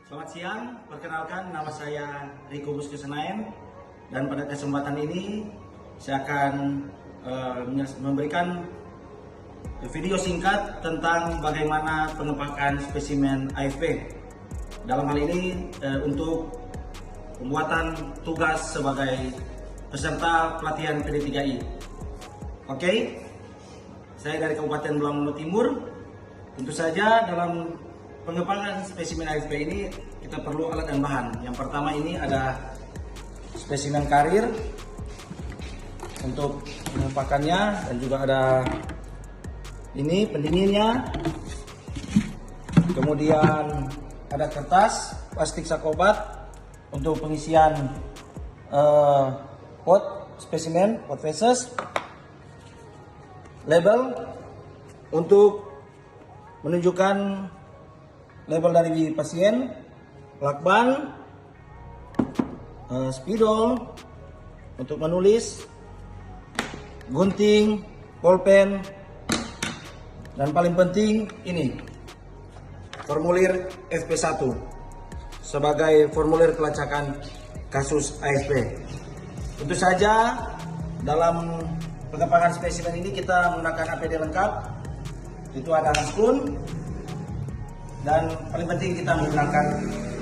Selamat siang, perkenalkan nama saya Riko Buskesenayan dan pada kesempatan ini saya akan memberikan video singkat tentang bagaimana pengepakan spesimen AFP. Dalam hal ini untuk pembuatan tugas sebagai peserta pelatihan PD3I. Oke, saya dari Kabupaten Belambangan Timur. Tentu saja dalam pengepakan spesimen AFP ini kita perlu alat dan bahan. Yang pertama ini ada spesimen karir untuk pengepakannya, dan juga ada ini pendinginnya. Kemudian ada kertas plastik sakobat untuk pengisian pot spesimen, pot feses, label untuk menunjukkan label dari pasien, lakban, spidol untuk menulis, gunting, pulpen, dan paling penting ini formulir FP1 sebagai formulir pelacakan kasus AFP. Tentu saja dalam pengepakan spesimen ini kita menggunakan APD lengkap, itu ada handscoon, dan paling penting kita menggunakan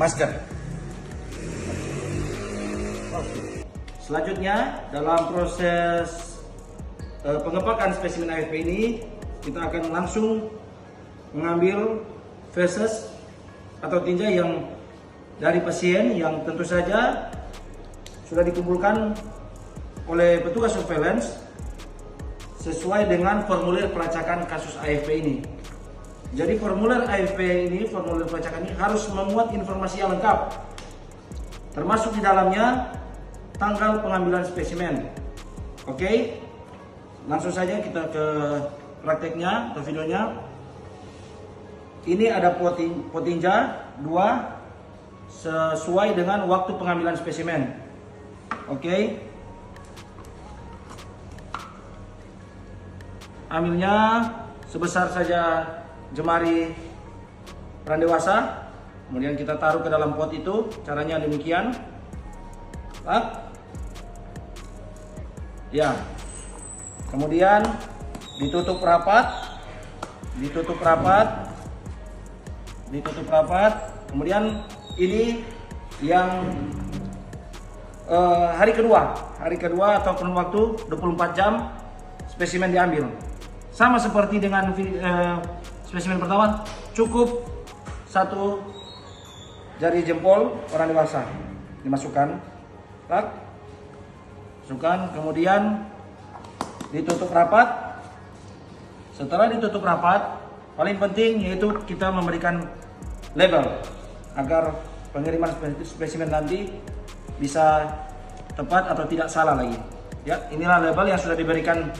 masker. Selanjutnya dalam proses pengepakan spesimen AFP ini kita akan langsung mengambil feses atau tinja yang dari pasien yang tentu saja sudah dikumpulkan oleh petugas surveillance sesuai dengan formulir pelacakan kasus AFP ini. Jadi formulir AFP ini, formulir pelacakan ini harus memuat informasi yang lengkap, termasuk di dalamnya tanggal pengambilan spesimen. Oke, langsung saja kita ke prakteknya atau videonya. Ini ada pot tinja 2 sesuai dengan waktu pengambilan spesimen. Oke, ambilnya sebesar saja jemari peran dewasa, kemudian kita taruh ke dalam pot itu. Caranya demikian. Ya, kemudian ditutup rapat, kemudian ini yang hari kedua atau kurun waktu 24 jam spesimen diambil. Sama seperti dengan spesimen pertama, cukup 1 jari jempol orang dewasa dimasukkan, kemudian ditutup rapat. Setelah ditutup rapat, paling penting yaitu kita memberikan label agar pengiriman spesimen nanti bisa tepat atau tidak salah lagi. Ya, inilah label yang sudah diberikan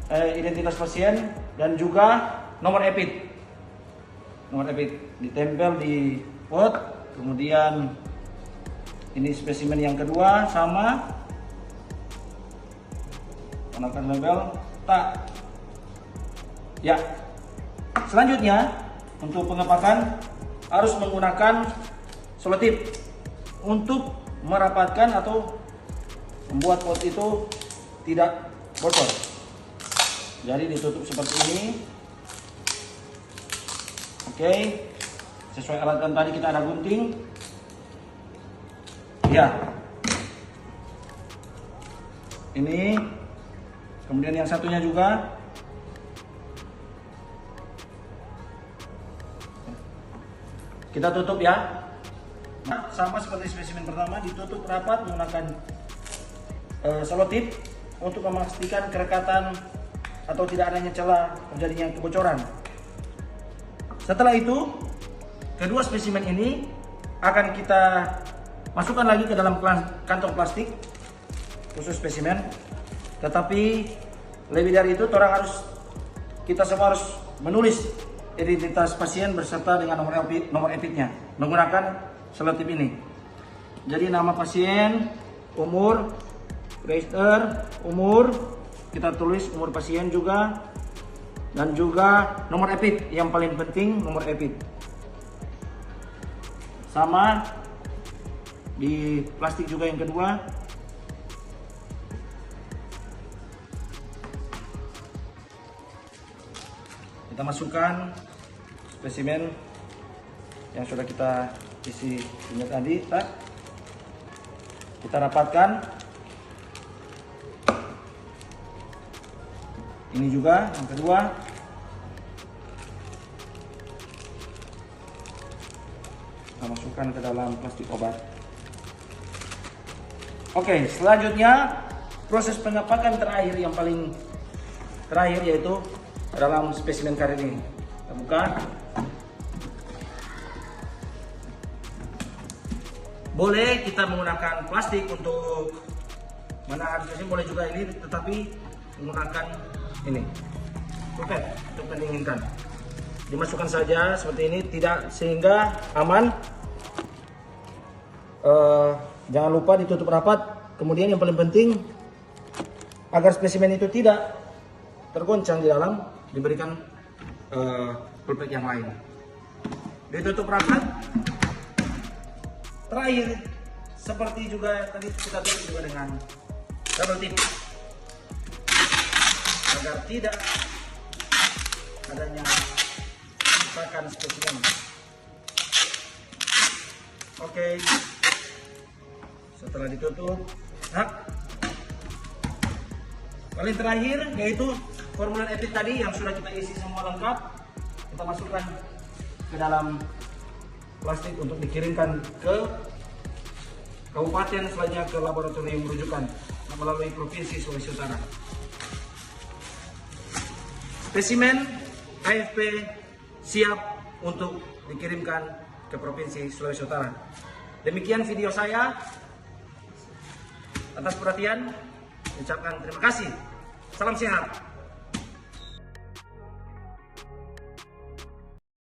identitas pasien dan juga nomor EPID. Nomor EPID ditempel di pot. Kemudian ini spesimen yang kedua sama. Gunakan label tak. Ya. Selanjutnya untuk pengepakan harus menggunakan selotip untuk merapatkan atau membuat pot itu tidak bocor. Jadi ditutup seperti ini. Oke, sesuai alat tadi kita ada gunting. Ya, ini. Kemudian yang satunya juga. Kita tutup ya. Nah, sama seperti spesimen pertama, ditutup rapat menggunakan selotip untuk memastikan kerekatan atau tidak adanya celah terjadinya kebocoran. Setelah itu, kedua spesimen ini akan kita masukkan lagi ke dalam kantong plastik khusus spesimen. Tetapi lebih dari itu, kita semua harus menulis identitas pasien beserta dengan nomor EPID-nya menggunakan selotip ini. Jadi nama pasien, umur, register, umur, kita tulis umur pasien juga, dan juga nomor EPID. Yang paling penting nomor EPID. Sama di plastik juga yang kedua. Kita masukkan spesimen yang sudah kita isi minyak tadi. Kita rapatkan. Ini juga yang kedua. Kita masukkan ke dalam plastik obat. Oke, selanjutnya proses pengepakan terakhir yang paling terakhir yaitu dalam spesimen karet ini. Kita buka. Boleh kita menggunakan plastik untuk menahan spesimen, boleh juga ini, tetapi menggunakan ini pipet untuk mendinginkan. Dimasukkan saja seperti ini, tidak, sehingga aman. Jangan lupa ditutup rapat. Kemudian yang paling penting, agar spesimen itu tidak tergoncang di dalam, diberikan pulpen yang lain. Ditutup rapat. Terakhir, seperti juga tadi kita tutup juga dengan double tip agar tidak adanya kerusakan spesimen. Oke, setelah ditutup, paling terakhir yaitu formulir EPIT tadi yang sudah kita isi semua lengkap, kita masukkan ke dalam plastik untuk dikirimkan ke kabupaten, selanjutnya ke laboratorium rujukan melalui Provinsi Sulawesi Utara. Spesimen AFP siap untuk dikirimkan ke Provinsi Sulawesi Utara. Demikian video saya. Atas perhatian, ucapkan terima kasih. Salam sehat.